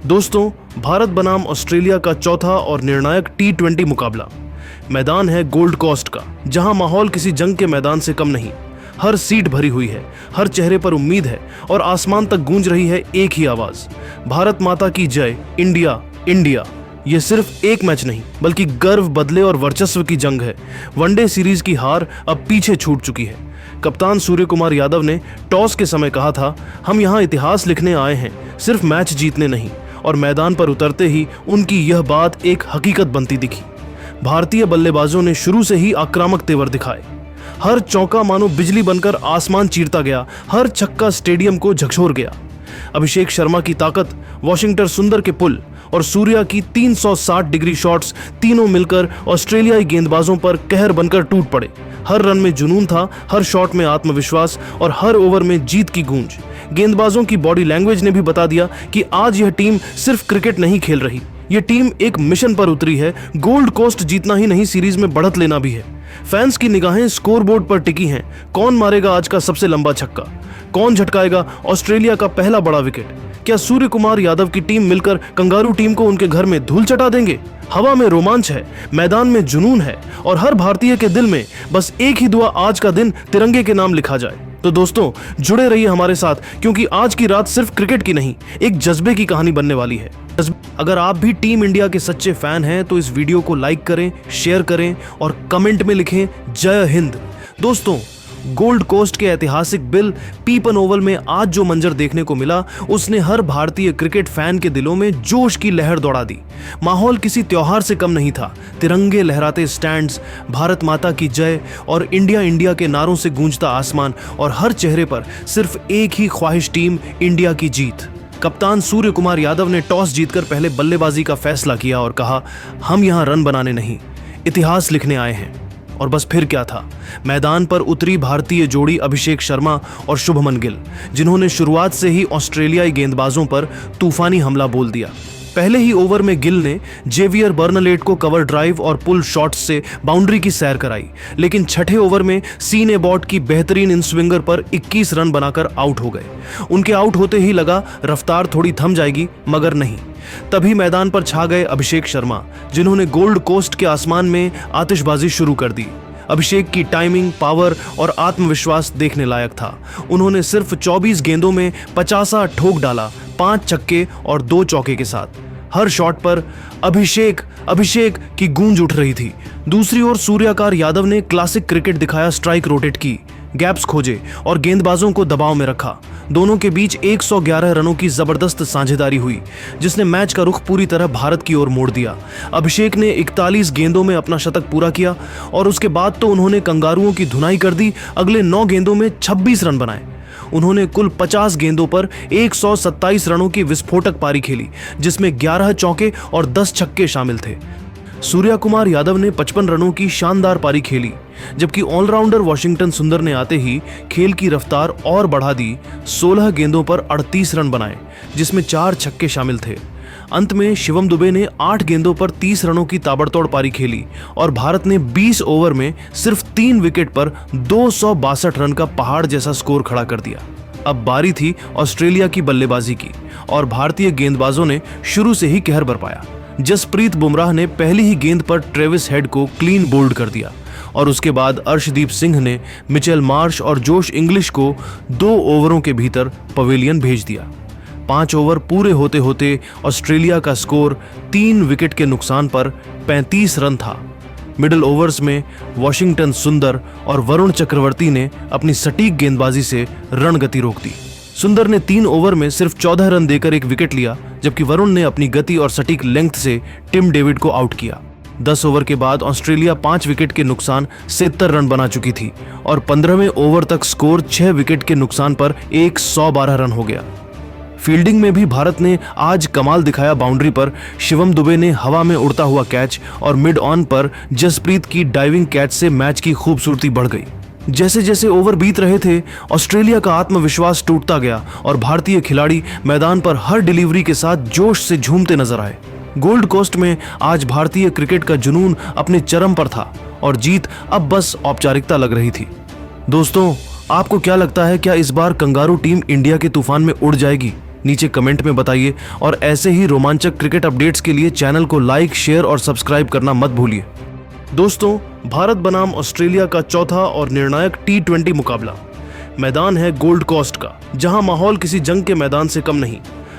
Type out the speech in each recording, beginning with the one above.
दोस्तों, भारत बनाम ऑस्ट्रेलिया का चौथा और निर्णायक T20 मुकाबला। मैदान है गोल्ड कोस्ट का, जहां माहौल किसी जंग के मैदान से कम नहीं। हर सीट भरी हुई है, हर चेहरे पर उम्मीद है और आसमान तक गूंज रही है एक ही आवाज, भारत माता की जय, इंडिया इंडिया। ये सिर्फ एक मैच नहीं, बल्कि गर्व, बदले और वर्चस्व की जंग है। वनडे सीरीज की हार अब पीछे छूट चुकी है। कप्तान सूर्य कुमार यादव ने टॉस के समय कहा था, हम यहाँ इतिहास लिखने आए हैं, सिर्फ मैच जीतने नहीं। और मैदान पर उतरते ही उनकी यह बात एक हकीकत बनती दिखी। भारतीय बल्लेबाजों ने शुरू से ही आक्रामक तेवर दिखाए। हर चौका मानो बिजली बनकर आसमान चीरता गया, हर छक्का स्टेडियम को झकझोर गया। अभिषेक शर्मा की ताकत, वॉशिंगटन सुंदर के पुल और सूर्या की 360 डिग्री शॉट्स, तीनों मिलकर ऑस्ट्रेलियाई गेंदबाजों पर कहर बनकर टूट पड़े। हर रन में जुनून था, हर शॉट में आत्मविश्वास और हर ओवर में जीत की गूंज। गेंदबाजों की बॉडी लैंग्वेज ने भी बता दिया कि आज यह टीम सिर्फ क्रिकेट नहीं खेल रही, यह टीम एक मिशन पर उतरी है। गोल्ड कोस्ट जीतना ही नहीं, सीरीज में बढ़त लेना भी है। फैंस की निगाहें स्कोरबोर्ड पर टिकी हैं। कौन मारेगा आज का सबसे लंबा छक्का? कौन झटकाएगा ऑस्ट्रेलिया का पहला बड़ा विकेट? क्या सूर्य कुमार यादव की टीम मिलकर कंगारू टीम को उनके घर में धूल चटा देंगे? हवा में रोमांच है, मैदान में जुनून है और हर भारतीय के दिल में बस एक ही दुआ, आज का दिन तिरंगे के नाम लिखा जाए। तो दोस्तों, जुड़े रहिए हमारे साथ, क्योंकि आज की रात सिर्फ क्रिकेट की नहीं, एक जज्बे की कहानी बनने वाली है। अगर आप भी टीम इंडिया के सच्चे फैन हैं तो इस वीडियो को लाइक करें, शेयर करें और कमेंट में लिखें जय हिंद। दोस्तों, गोल्ड कोस्ट के ऐतिहासिक बिल पीपन ओवल में आज जो मंजर देखने को मिला, उसने हर भारतीय क्रिकेट फैन के दिलों में जोश की लहर दौड़ा दी। माहौल किसी त्योहार से कम नहीं था। तिरंगे लहराते स्टैंड्स, भारत माता की जय और इंडिया इंडिया के नारों से गूंजता आसमान और हर चेहरे पर सिर्फ एक ही ख्वाहिश, टीम इंडिया की जीत। कप्तान सूर्य कुमार यादव ने टॉस जीतकर पहले बल्लेबाजी का फैसला किया और कहा, हम यहां रन बनाने नहीं, इतिहास लिखने आए हैं। और बस फिर क्या था, मैदान पर उतरी भारतीय जोड़ी अभिषेक शर्मा और शुभमन गिल, जिन्होंने शुरुआत से ही ऑस्ट्रेलियाई गेंदबाजों पर तूफानी हमला बोल दिया। पहले ही ओवर में गिल ने जेवियर बर्नलेट को कवर ड्राइव और पुल शॉट्स से बाउंड्री की सैर कराई, लेकिन छठे ओवर में सीन एबॉट की बेहतरीन इन स्विंगर पर 21 रन बनाकर आउट हो गए। उनके आउट होते ही लगा रफ्तार थोड़ी थम जाएगी, मगर नहीं। तभी मैदान पर छा गए अभिषेक शर्मा, जिन्होंने गोल्ड कोस्ट के आसमान में आतिशबाजी शुरू कर दी। अभिषेक की टाइमिंग, पावर और आत्मविश्वास देखने लायक था। उन्होंने सिर्फ 24 गेंदों में 50 ठोक डाला, 5 छक्के और 2 चौके के साथ। हर शॉट पर अभिषेक अभिषेक की गूंज उठ रही थी। दूसरी ओर सूर्यकुमार यादव ने क्लासिक क्रिकेट दिखाया, स्ट्राइक रोटेट की, गैप्स खोजे और गेंदबाजों को दबाव में रखा। दोनों के बीच 111 रनों की जबरदस्त साझेदारी हुई, जिसने मैच का रुख पूरी तरह भारत की ओर मोड़ दिया। अभिषेक ने 41 गेंदों में अपना शतक पूरा किया और उसके बाद तो उन्होंने कंगारुओं की धुनाई कर दी। अगले 9 गेंदों में 26 रन बनाए। उन्होंने कुल 50 गेंदों पर 127 रनों की विस्फोटक पारी खेली, जिसमें 11 चौके और 10 छक्के शामिल थे। सूर्य कुमार यादव ने 55 रनों की शानदार पारी खेली, जबकि ऑलराउंडर वॉशिंगटन सुंदर ने आते ही खेल की रफ्तार और बढ़ा दी। 16 गेंदों पर 38 रन बनाए, जिसमें 4 छक्के शामिल थे। अंत में शिवम दुबे ने 8 गेंदों पर 30 रनों की ताबड़तोड़ पारी खेली और भारत ने 20 ओवर में सिर्फ 3 विकेट पर 262 रन का पहाड़ जैसा स्कोर खड़ा कर दिया। अब बारी थी ऑस्ट्रेलिया की बल्लेबाजी की और भारतीय गेंदबाजों ने शुरू से ही कहर बरपाया। जसप्रीत बुमराह ने पहली ही गेंद पर ट्रेविस हेड को क्लीन बोल्ड कर दिया और उसके बाद अर्शदीप सिंह ने मिचेल मार्श और जोश इंग्लिश को 2 ओवरों के भीतर पवेलियन भेज दिया। 5 ओवर पूरे होते होते ऑस्ट्रेलिया का स्कोर 3 विकेट के नुकसान पर 35 रन था। मिडिल ओवर्स में वॉशिंगटन सुंदर और वरुण चक्रवर्ती ने अपनी सटीक गेंदबाजी से रणगति रोक दी। सुंदर ने 3 ओवर में सिर्फ 14 रन देकर 1 विकेट लिया, जबकि वरुण ने अपनी गति और सटीक लेंथ से टिम डेविड को आउट किया। 10 ओवर के बाद ऑस्ट्रेलिया 5 विकेट के नुकसान 70 रन बना चुकी थी और 15वें ओवर तक स्कोर 6 विकेट के नुकसान पर 112 रन हो गया। फील्डिंग में भी भारत ने आज कमाल दिखाया। बाउंड्री पर शिवम दुबे ने हवा में उड़ता हुआ कैच और मिड ऑन पर जसप्रीत की डाइविंग कैच से मैच की खूबसूरती बढ़ गई। जैसे जैसे ओवर बीत रहे थे, ऑस्ट्रेलिया का आत्मविश्वास टूटता गया और भारतीय खिलाड़ी मैदान पर हर डिलीवरी के साथ जोश से झूमते नजर आए। गोल्ड कोस्ट में आज भारतीय क्रिकेट का जुनून अपने चरम पर था और जीत अब बस औपचारिकता लग रही थी। दोस्तों, आपको क्या लगता है, क्या इस बार कंगारू टीम इंडिया के तूफान में उड़ जाएगी? नीचे कमेंट में बताइए और ऐसे ही रोमांचक क्रिकेट अपडेट्स के लिए चैनल को लाइक, शेयर और सब्सक्राइब करना मत भूलिए। दोस्तों, भारत बनाम ऑस्ट्रेलिया का चौथा और निर्णायक T20 मुकाबला। मैदान है गोल्ड कोस्ट का, जहां माहौल किसी जंग के मैदान से कम नहीं।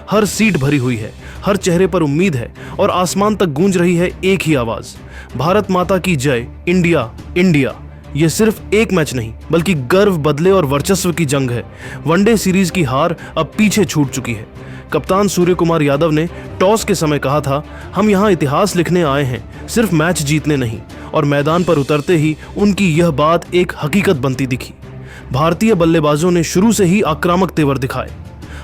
हर सीट भरी हुई है, हर चेहरे पर उम्मीद है और आसमान तक गूंज रही है एक ही आवाज, भारत माता की जय, इंडिया इंडिया। ये सिर्फ एक मैच नहीं बल्कि गर्व, बदले और वर्चस्व की जंग है। वनडे सीरीज की हार अब पीछे छूट चुकी है। कप्तान सूर्य कुमार यादव ने टॉस के समय कहा था, हम यहाँ इतिहास लिखने आए हैं, सिर्फ मैच जीतने नहीं। और मैदान पर उतरते ही उनकी यह बात एक हकीकत बनती दिखी। भारतीय बल्लेबाजों ने शुरू से ही आक्रामक तेवर दिखाए।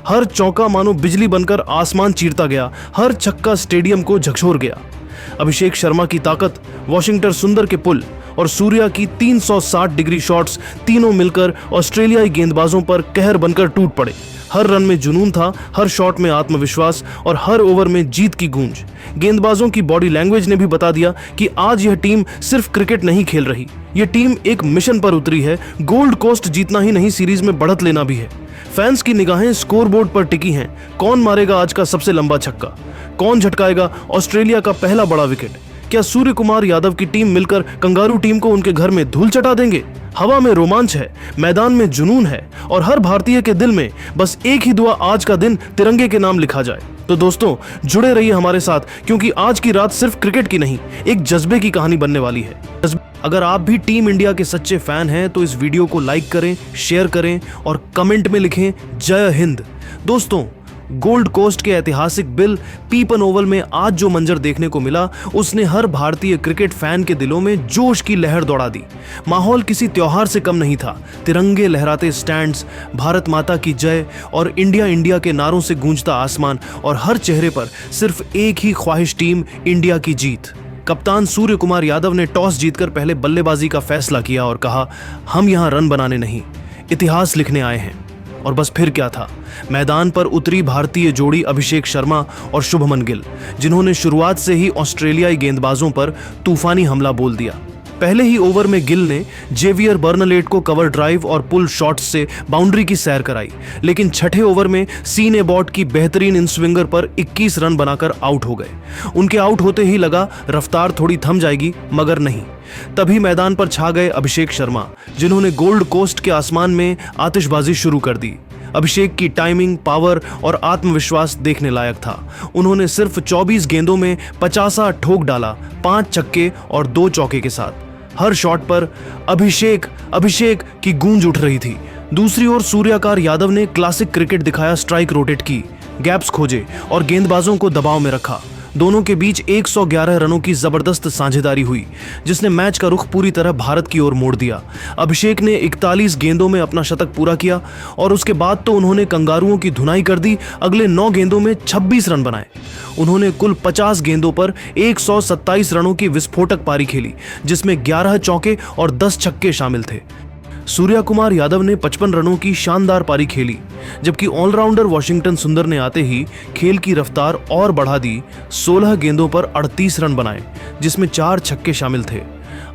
हर चौका मानो बिजली बनकर आसमान चीरता गया, हर छक्का स्टेडियम को झकझोर गया। अभिषेक शर्मा की ताकत, वॉशिंगटन सुंदर के पुल और सूर्या की 360 डिग्री शॉट्स तीनों मिलकर ऑस्ट्रेलियाई गेंदबाजों पर कहर बनकर टूट पड़े। हर रन में जुनून था, हर शॉट में आत्मविश्वास और हर ओवर में जीत की गूंज। गेंदबाजों की बॉडी लैंग्वेज ने भी बता दिया कि आज यह टीम सिर्फ क्रिकेट नहीं खेल रही, यह टीम एक मिशन पर उतरी है। गोल्ड कोस्ट जीतना ही नहीं, सीरीज में बढ़त लेना भी है। फैंस की निगाहें स्कोरबोर्ड पर टिकी हैं। कौन मारेगा आज का सबसे लंबा छक्का? कौन झटकाएगा ऑस्ट्रेलिया का पहला बड़ा विकेट? क्या सूर्य कुमार यादव की टीम मिलकर कंगारू टीम को उनके घर में धूल चटा देंगे? हवा में रोमांच है, मैदान में जुनून है और हर भारतीय के दिल में बस एक ही दुआ, आज का दिन तिरंगे के नाम लिखा जाए। तो दोस्तों, जुड़े रहिए हमारे साथ, क्योंकि आज की रात सिर्फ क्रिकेट की नहीं, एक जज्बे की कहानी बनने वाली है। अगर आप भी टीम इंडिया के सच्चे फैन हैं तो इस वीडियो को लाइक करें, शेयर करें और कमेंट में लिखें जय हिंद। दोस्तों, गोल्ड कोस्ट के ऐतिहासिक बिल पीपन ओवल में आज जो मंजर देखने को मिला, उसने हर भारतीय क्रिकेट फैन के दिलों में जोश की लहर दौड़ा दी। माहौल किसी त्योहार से कम नहीं था। तिरंगे लहराते स्टैंड्स, भारत माता की जय और इंडिया इंडिया के नारों से गूंजता आसमान और हर चेहरे पर सिर्फ एक ही ख्वाहिश, टीम इंडिया की जीत। कप्तान सूर्य कुमार यादव ने टॉस जीतकर पहले बल्लेबाजी का फैसला किया और कहा, हम यहां रन बनाने नहीं, इतिहास लिखने आए हैं। और बस फिर क्या था, मैदान पर उतरी भारतीय जोड़ी अभिषेक शर्मा और शुभमन गिल, जिन्होंने शुरुआत से ही ऑस्ट्रेलियाई गेंदबाजों पर तूफानी हमला बोल दिया। पहले ही ओवर में गिल ने जेवियर बर्नलेट को कवर ड्राइव और पुल शॉट्स से बाउंड्री की सैर कराई, लेकिन छठे ओवर में सीन एबॉट की बेहतरीन इन स्विंगर पर 21 रन बनाकर आउट हो गए। उनके आउट होते ही लगा रफ्तार थोड़ी थम जाएगी, मगर नहीं। तभी मैदान पर छा गए अभिषेक शर्मा, जिन्होंने गोल्ड कोस्ट के आसमान में आतिशबाजी शुरू कर दी। अभिषेक की टाइमिंग, पावर और आत्मविश्वास देखने लायक था। उन्होंने सिर्फ 24 गेंदों में 50 ठोक डाला, 5 छक्के और 2 चौके के साथ। हर शॉट पर अभिषेक अभिषेक की गूंज उठ रही थी। दूसरी ओर सूर्यकुमार यादव ने क्लासिक क्रिकेट दिखाया, स्ट्राइक रोटेट की, गैप्स खोजे और गेंदबाजों को दबाव में रखा। दोनों के बीच 111 रनों की जबरदस्त साझेदारी हुई, जिसने मैच का रुख पूरी तरह भारत की ओर मोड़ दिया। अभिषेक ने 41 गेंदों में अपना शतक पूरा किया और उसके बाद तो उन्होंने कंगारुओं की धुनाई कर दी। अगले 9 गेंदों में 26 रन बनाए। उन्होंने कुल 50 गेंदों पर 127 रनों की विस्फोटक पारी खेली, जिसमें 11 चौके और 10 छक्के शामिल थे। सूर्य कुमार यादव ने 55 रनों की शानदार पारी खेली, जबकि ऑलराउंडर वॉशिंगटन सुंदर ने आते ही खेल की रफ्तार और बढ़ा दी। 16 गेंदों पर 38 रन बनाए, जिसमें 4 छक्के शामिल थे।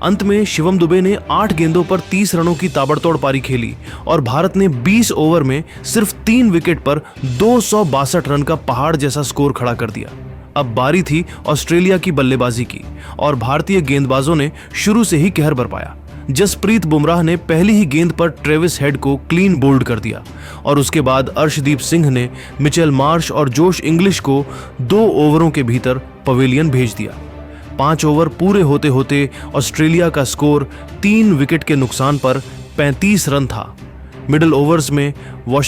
अंत में शिवम दुबे ने 8 गेंदों पर 30 रनों की ताबड़तोड़ पारी खेली और भारत ने 20 ओवर में सिर्फ 3 विकेट पर 262 रन का पहाड़ जैसा स्कोर खड़ा कर दिया। अब बारी थी ऑस्ट्रेलिया की बल्लेबाजी की और भारतीय गेंदबाजों ने शुरू से ही कहर बरपाया। जसप्रीत बुमराह ने पहली ही गेंद पर ट्रेविस हेड को क्लीन बोल्ड कर दिया और उसके बाद अर्शदीप सिंह ने मिचेल मार्श और जोश इंग्लिश को 2 ओवरों के भीतर पवेलियन भेज दिया। 5 ओवर पूरे होते होते ऑस्ट्रेलिया का स्कोर 3 विकेट के नुकसान पर 35 रन था। मिडिल ओवर्स में वॉशिंगटन